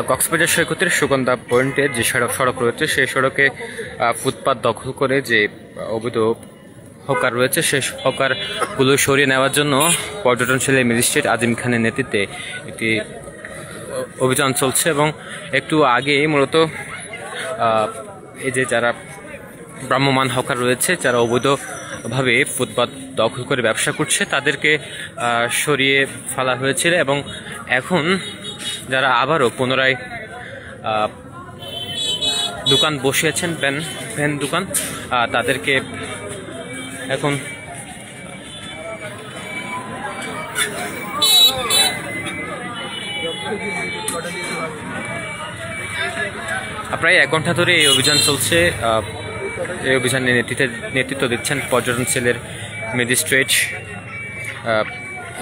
কক্সবাজার সৈকতের সুগন্ধা পয়েন্টের যে সড়ক রয়েছে সেই সড়কে ফুটপাত দখল করে যে অবৈধ হকার রয়েছে সেই হকারগুলো সরিয়ে নেওয়ার জন্য পর্যটনশীল ম্যাজিস্ট্রেট আজিম খানের নেতৃত্বে একটি অভিযান চলছে এবং একটু আগে মূলত এই যে যারা ভ্রাম্যমাণ হকার রয়েছে যারা অবৈধভাবে ফুটপাত দখল করে ব্যবসা করছে তাদেরকে সরিয়ে ফেলা হয়েছিল এবং এখন যারা আবারও পুনরায় দোকান বসিয়েছেন ভ্যান দোকান তাদেরকে এখন প্রায় 1 ঘন্টা ধরে এই অভিযান চলছে। এই অভিযানে নেতৃত্ব দিচ্ছেন পর্যটন সেলের ম্যাজিস্ট্রেট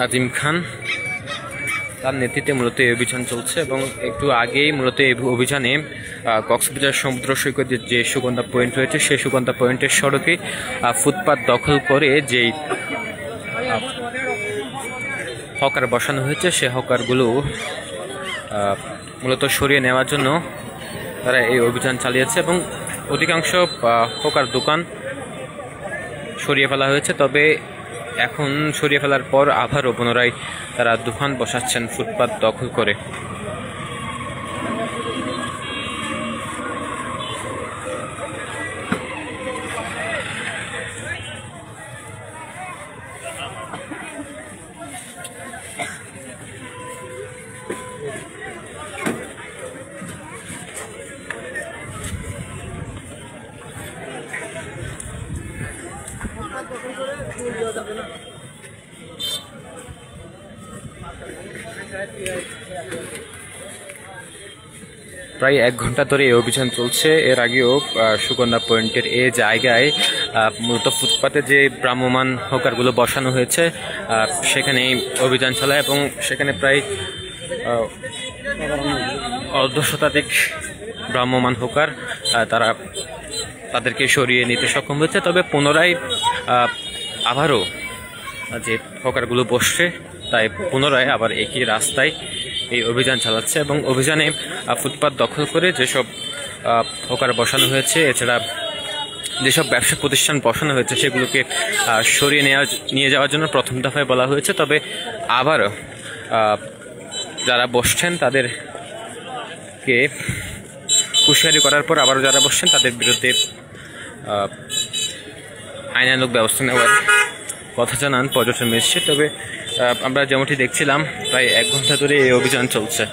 আজিম খান, তার নেতৃত্বে মূলত এই অভিযান চলছে এবং একটু আগেই মূলত এই অভিযানে কক্সবাজার সমুদ্র সৈকতের যে সুগন্ধা পয়েন্ট রয়েছে সেই সুগন্ধা পয়েন্টের সড়কে ফুটপাত দখল করে যেই হকার বসানো হয়েছে সেই হকারগুলো মূলত সরিয়ে নেওয়ার জন্য তারা এই অভিযান চালিয়েছে এবং অধিকাংশ হকার দোকান সরিয়ে ফেলা হয়েছে। তবে এখন সরিয়ে ফেলার পর আবারও পুনরায় তারা দোকান বসাচ্ছেন ফুটপাত দখল করে। প্রায় 1 ঘন্টা ধরে এই অভিযান চলছে। এর আগেও সুগন্ধা পয়েন্টের এই জায়গায় মূলত ফুটপাতে যে ভ্রাম্যমাণ হকারগুলো বসানো হয়েছে সেখানে অভিযান চালায় এবং সেখানে প্রায় 1/2 শতাধিক ভ্রাম্যমাণ হকার তাদেরকে সরিয়ে নিতে সক্ষম হয়েছে। তবে পুনরায় আবারও যে হকারগুলো বসছে তাই পুনরায় আবার একই রাস্তায় এই অভিযান চালাচ্ছে এবং অভিযানে ফুটপাত দখল করে যেসব হকার বসানো হয়েছে এছাড়া যেসব ব্যবসা প্রতিষ্ঠান বসানো হয়েছে সেগুলোকে সরিয়ে নিয়ে যাওয়ার জন্য প্রথম দফায় বলা হয়েছে। তবে আবারও যারা বসছেন তাদেরকে হুঁশিয়ারি করার পর আবারও যারা বসছেন তাদের বিরুদ্ধে আইনানুগ ব্যবস্থা নেওয়ার কথা জানান পর্যটন ম্যাজিস্ট্রেট। তবে আমরা যেমনটি দেখছিলাম প্রায় 1 ঘন্টা ধরে এই অভিযান চলছে।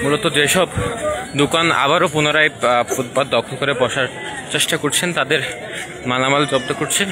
মূলত যেসব দোকান আবারও পুনরায় ফুটপাত দখল করে বসার চেষ্টা করছেন তাদের মালামাল জব্দ করছে।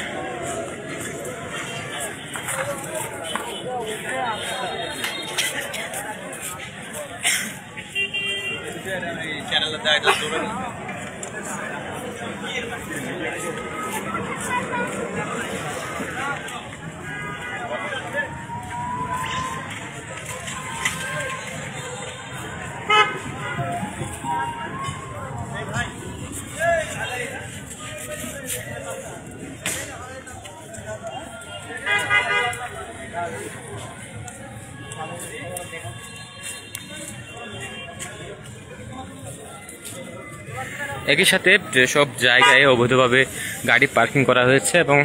একই সাথে যেসব জায়গায় অবৈধভাবে গাড়ি পার্কিং করা হয়েছে এবং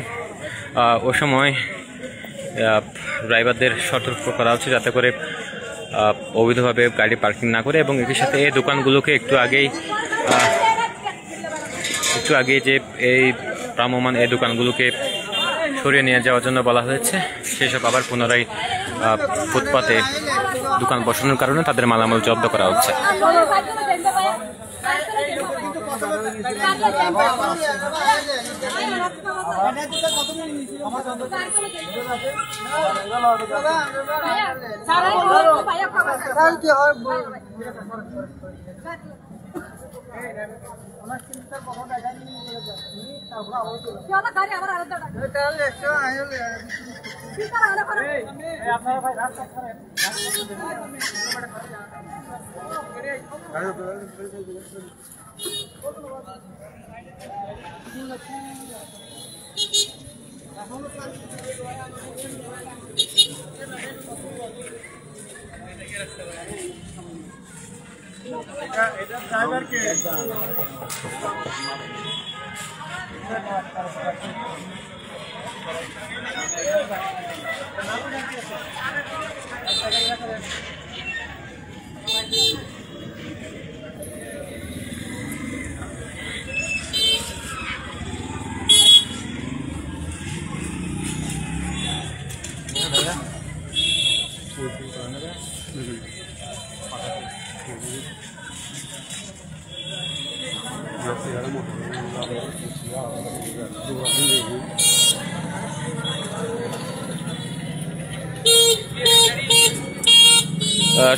ও সময় ড্রাইভারদের সতর্ক করা হচ্ছে যাতে করে অবৈধভাবে গাড়ি পার্কিং না করে এবং একই সাথে এই দোকানগুলোকে একটু আগে যে এই ভ্রাম্যমাণ এই দোকানগুলোকে সরিয়ে নিয়ে যাওয়ার জন্য বলা হয়েছে সেসব আবার পুনরায় ফুটপাতে দোকান বসানোর কারণে তাদের মালামাল জব্দ করা হচ্ছে।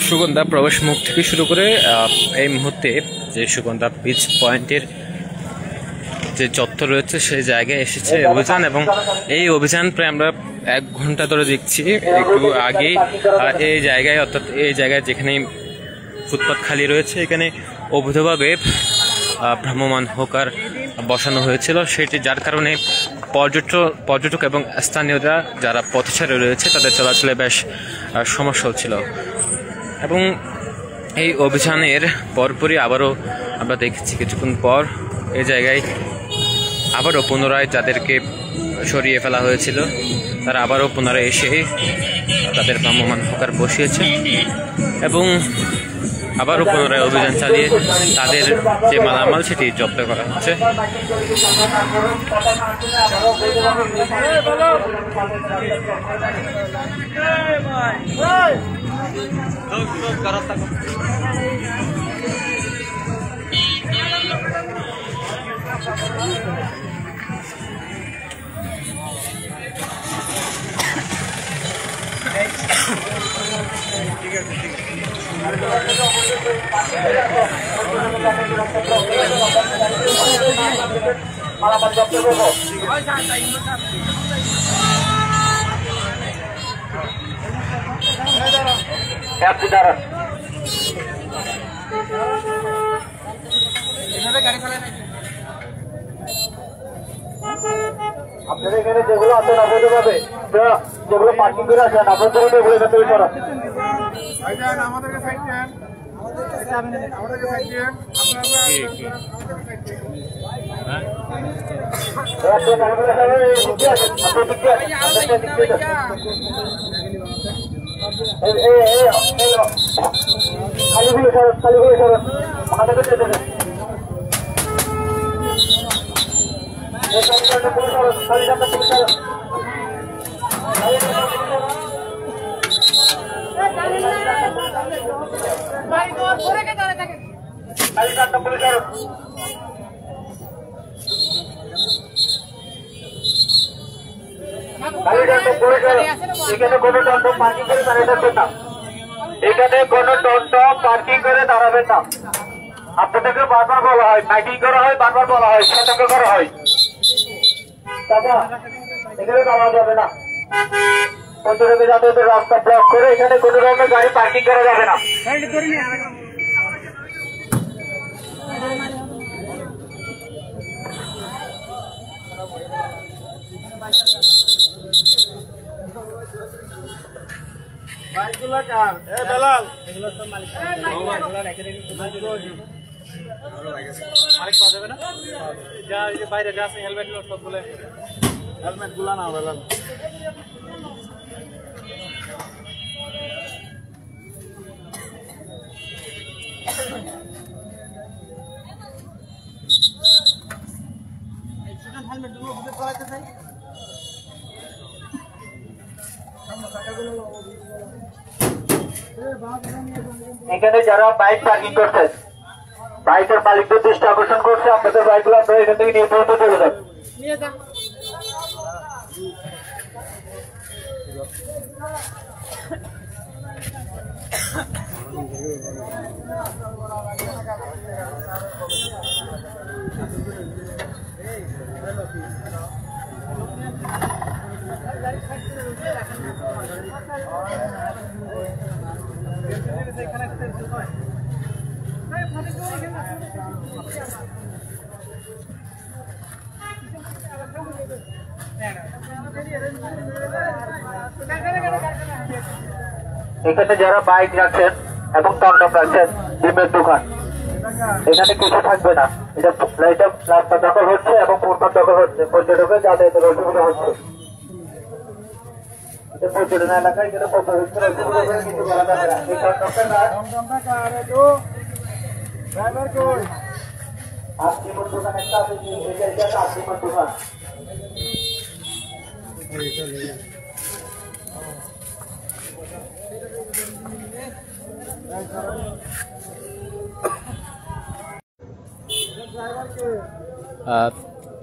সুগন্ধা প্রবেশ মুখ থেকে শুরু করে এই মুহূর্তে যে সুগন্ধা বিচ পয়েন্টের যে চত্বর রয়েছে সেই জায়গায় এসেছে অভিযান, এবং এই অভিযান প্রায় আমরা 1 ঘন্টা ধরে দেখছি। একটু আগেই এই জায়গায়, অর্থাৎ এই জায়গায় যেখানে ফুটপাত খালি রয়েছে, এখানে অবৈধভাবে ভ্রাম্যমাণ হোকার বসানো হয়েছিল, সেটি যার কারণে পর্যটক এবং স্থানীয়রা যারা পথচারী রয়েছে তাদের চলাচলে বেশ সমস্যা হচ্ছিল। এবং এই অভিযানের পরপরই আবারও আমরা দেখেছি কিছুক্ষণ পর এই জায়গায় আবারও পুনরায় যাদেরকে সরিয়ে ফেলা হয়েছিল তারা আবারও পুনরায় এসে তাদের ভ্রাম্যমাণ হোকার বসিয়েছে এবং আবারও পুনরায় অভিযান চালিয়ে তাদের যে মালামাল সেটি জব্দ করা হচ্ছে। আপনাদের এখানে যেগুলো আছেন অবৈধভাবে, যেগুলো পার্কিং করে আসেন আপনাদের এগুলো এখান থেকে সরান। আমাদেরকে সাইড দেন, আমাদেরকে সাইড দেন। খালিগুলো সরস, খালিগুলো সরস, আমাদেরকে যেতে দেন। এখানে কোনো টমটম পার্কিং করে দাঁড়াবেন না, এখানে কোনো টমটম পার্কিং করে দাঁড়াবেন না। আপনাদেরকে বারবার বলা হয়, মাইকিং করা হয়, বারবার বলা হয়, সতর্ক করা হয়। দাদা এখানে দাঁড়ানো যাবে না, পর্যটকের যাতায়াতের রাস্তা ব্লক করে এখানে কোনো রকমের গাড়ি পার্কিং করা যাবে না। বাইকগুলো কার? বেলাল, এগুলো সব মালিক পাওয়া যাবে না? যা বাইরে যা আছে হেলমেট সবগুলো, হেলমেট গুলা না বেলাল। হেলমেট গুলো বুঝে চালাতে চাই। এখানে যারা বাইক পার্কিং করছেন বাইকের মালিকদের দৃষ্টি আকর্ষণ করছে, আপনাদের বাইকগুলো আপনারা এখান থেকে নিয়ে পর্যন্ত চলে যান। এখানে যারা বাইক রাখছেন এবং টমটম রাখছেন, ডিমের দোকান, এখানে কিছু থাকবে না। এটা রাস্তা দখল হচ্ছে এবং ফুটপাত দখল হচ্ছে, পর্যটকের যাতায়াতের অসুবিধা হচ্ছে। পর্যটন এলাকায় যেটা পর্যটকের অসুবিধা করে কিছু করা যাবে না। এই টমটমটা ডিমের দোকান একটা আছে, ডিমের দোকান।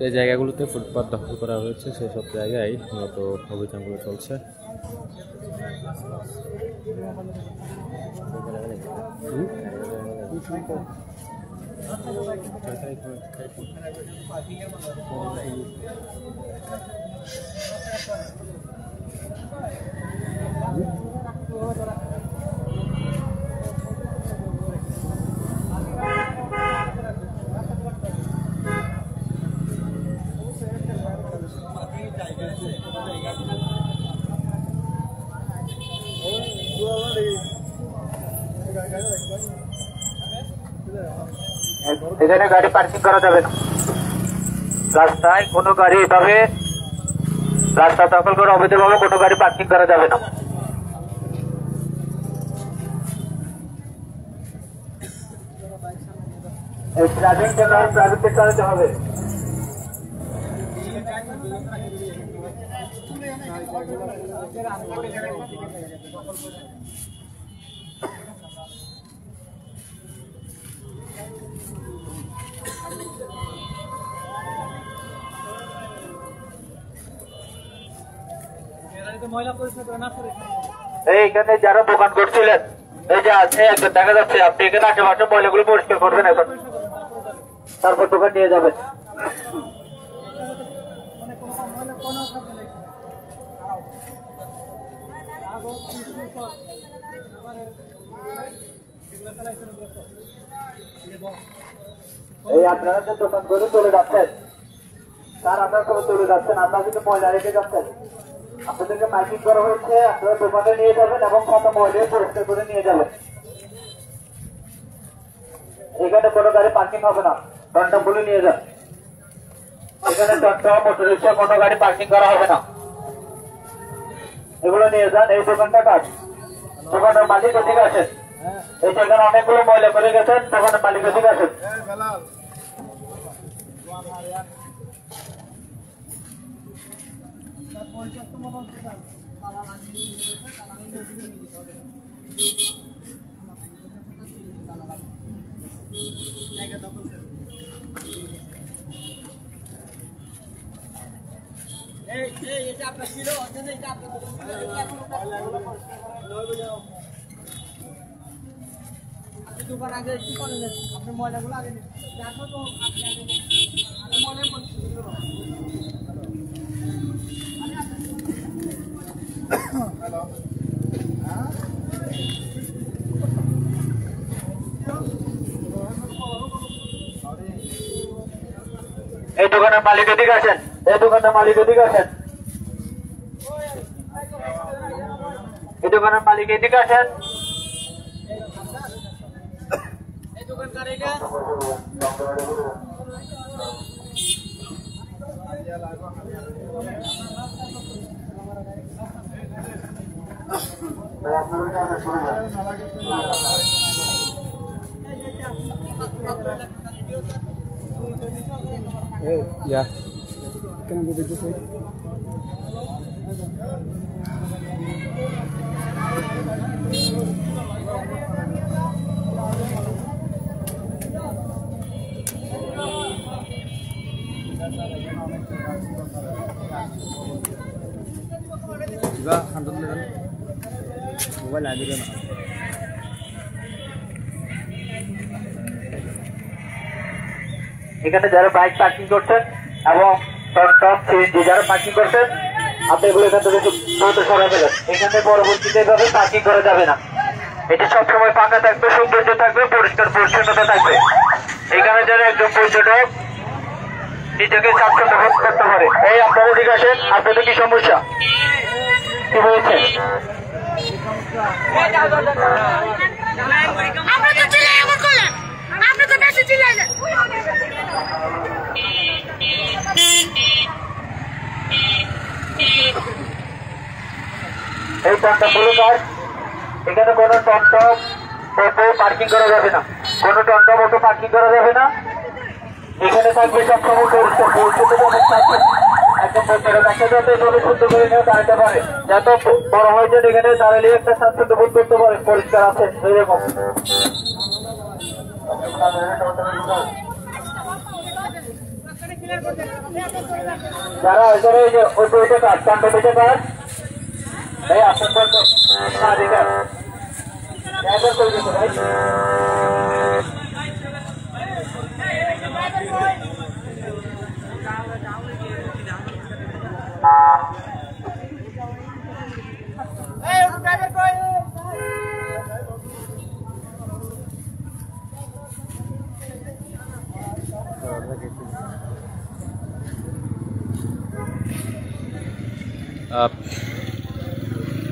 এই জায়গাগুলোতে ফুটপাত দখল করা হয়েছে, সেসব জায়গায় মূলত অভিযানগুলো চলছে। এখানে গাড়ি পার্কিং করা যাবে না। রাস্তায় কোনো গাড়ি এভাবে রাস্তা দখল করে অবৈধভাবে কোনো গাড়ি পার্কিং করা যাবে না। এই ড্রাইভিং প্রাইভেট চালাতে হবে। এইখানে যারা দোকান করছিলেন, এই যে আছে একজন দেখা যাচ্ছে, আপনি এখানে আশেপাশে ময়লাগুলো পরিষ্কার করবেন এখন, তারপর দোকান নিয়ে যাবেন। এই আপনারা যে দোকান করে চলে যাচ্ছেন, তার আপনার সবাই চলে যাচ্ছেন, আপনারা কিন্তু ময়লা রেখে যাচ্ছেন। আপনাদেরকে মাইকিং করা হচ্ছে, আপনারা দোকানে নিয়ে যাবেন এবং খাতা ময়লা পরিষ্কার করে নিয়ে যাবেন। এখানে কোনো গাড়ি পার্কিং হবে না, টমটমগুলো নিয়ে যান। এখানে টমটম, মোটর রিক্সা কোনো গাড়ি পার্কিং করা হবে না, এগুলো নিয়ে যান। এই দোকানটা কাজ, দোকানের মালিক ঠিক আছেন। এই সেখানে অনেকগুলো ময়লা করে গেছেন, দোকানের মালিক ঠিক আছেন। দোকান আগে কি করেন আপনি ময়লাগুলো আগে দেখো তো ময়লা এই দোকানের মালিক এদিকে আছেন, এই দোকানের মালিক এদিকে আছেন, এই দোকানের মালিক এদিকে আছেন। এই দোকান কারেগা Yeah. Can I go with this way? Mobile আগে না এখানে যারা বাইক পার্কিং করছেন এবং যে যারা পার্কিং করছেন আপনি এগুলো এখান থেকে দ্রুত সরাই ফেলেন। এখানে পরবর্তীতে এভাবে পার্কিং করা যাবে না। এটি সবসময় ফাঁকা থাকবে, সৌন্দর্য থাকবে, পরিষ্কার পরিচ্ছন্নতা থাকবে। এখানে যারা একজন পর্যটক নিজেকে স্বাচ্ছন্দ্য বোধ করতে পারে। এই আপনারা ঠিক আছেন? আপনাদের কি সমস্যা, কি হয়েছে? এই টমটমগুলো কার? এখানে কোনো টমটম অটো পার্কিং করা যাবে না, কোনো টমটম অটো পার্কিং করা যাবে না। এখানে থাকবে সবসময় পরিষ্কার পরিচ্ছন্ন একদম পরিষ্কার কাছে যাতে এভাবে শুদ্ধ করে নিয়ে দাঁড়াতে পারে, যত বড় হয়েছে এখানে দাঁড়ালে একটা স্বাচ্ছন্দ্য বোধ করতে পারে, পরিষ্কার আছে এরকম। যারা এখানে এই যে অটো কাজ টমটম কাজ ভাই আপনার ভাই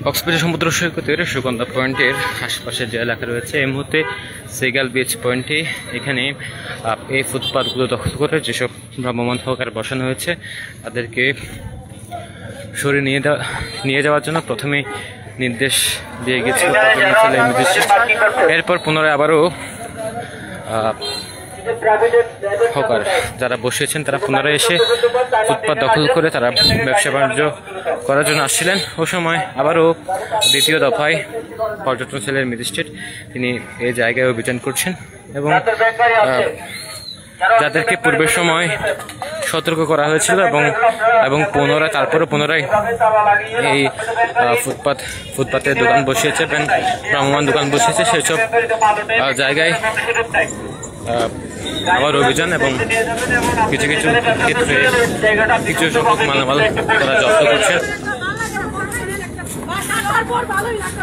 কক্সবাজার সমুদ্র সৈকতের সুগন্ধা পয়েন্টের আশপাশে যে এলাকা রয়েছে এই মুহূর্তে সেগাল বিচ পয়েন্টে এখানে এই ফুটপাথগুলো দখল করে যেসব ভ্রাম্যমাণ হকার বসানো হয়েছে তাদেরকে সরিয়ে নিয়ে যাওয়ার জন্য প্রথমে নির্দেশ দিয়ে গেছিল এরপর পুনরায় আবারও হকার যারা বসেছেন তারা পুনরায় এসে ফুটপাথ দখল করে তারা ব্যবসা বাণিজ্য করার জন্য আসছিলেন। ও সময় আবারও দ্বিতীয় দফায় পর্যটন সেলের ম্যাজিস্ট্রেট তিনি এই জায়গায় অভিযান করছেন এবং যাদেরকে পূর্বের সময় সতর্ক করা হয়েছিল এবং পুনরায় এই ফুটপাতে দোকান বসিয়েছে এবং ভ্রাম্যমাণ দোকান বসিয়েছে সেসব জায়গায় আবার অভিযান এবং কিছু ক্ষেত্রে কিছু সংখ্যক মালামাল তারা জব্দ করছে।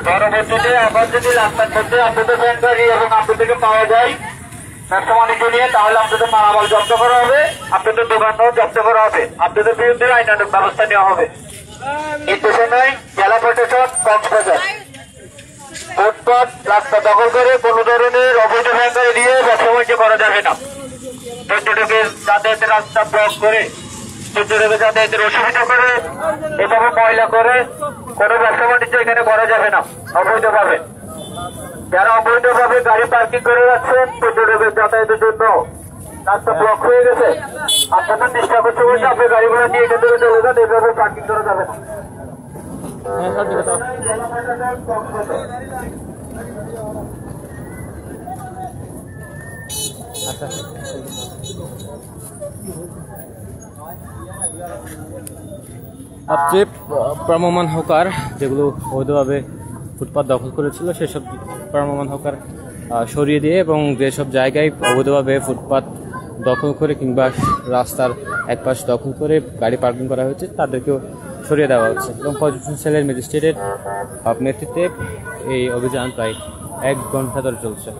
পরবর্তীতে আবার যদি রাস্তার মধ্যে আপনাদের ব্যাংক গাড়ি এবং আপনাদেরকে পাওয়া যায় ব্যবসা বাণিজ্য নিয়ে, তাহলে আপনাদের মালামাল জব্দ করা হবে, আপনাদের দোকানও জব্দ করা হবে, আপনাদের বিরুদ্ধে আইনানুগ ব্যবস্থা নেওয়া হবে। কিন্তু সময় জেলা প্রশাসন কক্সবাজার ফুটপাথ রাস্তা দখল করে কোন ধরনের অবৈধ ব্যাংকারি দিয়ে ব্যবসা বাণিজ্য করা যাবে না। পর্যটকের যাতায়াতের রাস্তা ব্লক করে, পর্যটকের যাতায়াতের অসুবিধা করে, এভাবে ময়লা করে কোনো ব্যবসা বাণিজ্য এখানে করা যাবে না অবৈধভাবে। যারা অবৈধভাবে গাড়ি পার্কিং করে যাচ্ছেন পর্যটকের যাতায়াতের জন্য রাস্তা ব্লক হয়ে গেছে, আপনাদের চেষ্টা করতে বসে আপনি গাড়িগুলো নিয়ে এখান থেকে চলে যান, এভাবে পার্কিং করা যাবে না। সবচেয়ে ভ্রাম্যমাণ হকার যেগুলো অবৈধভাবে ফুটপাথ দখল করেছিল সেসব ভ্রাম্যমাণ হকার সরিয়ে দিয়ে এবং যেসব জায়গায় অবৈধভাবে ফুটপাথ দখল করে কিংবা রাস্তার একপাশ দখল করে গাড়ি পার্কিং করা হয়েছে তাদেরকেও সরিয়ে দেওয়া হচ্ছে এবং পর্যটন সেলের ম্যাজিস্ট্রেটের নেতৃত্বে এই অভিযান প্রায় 1 ঘন্টা ধরে চলছে।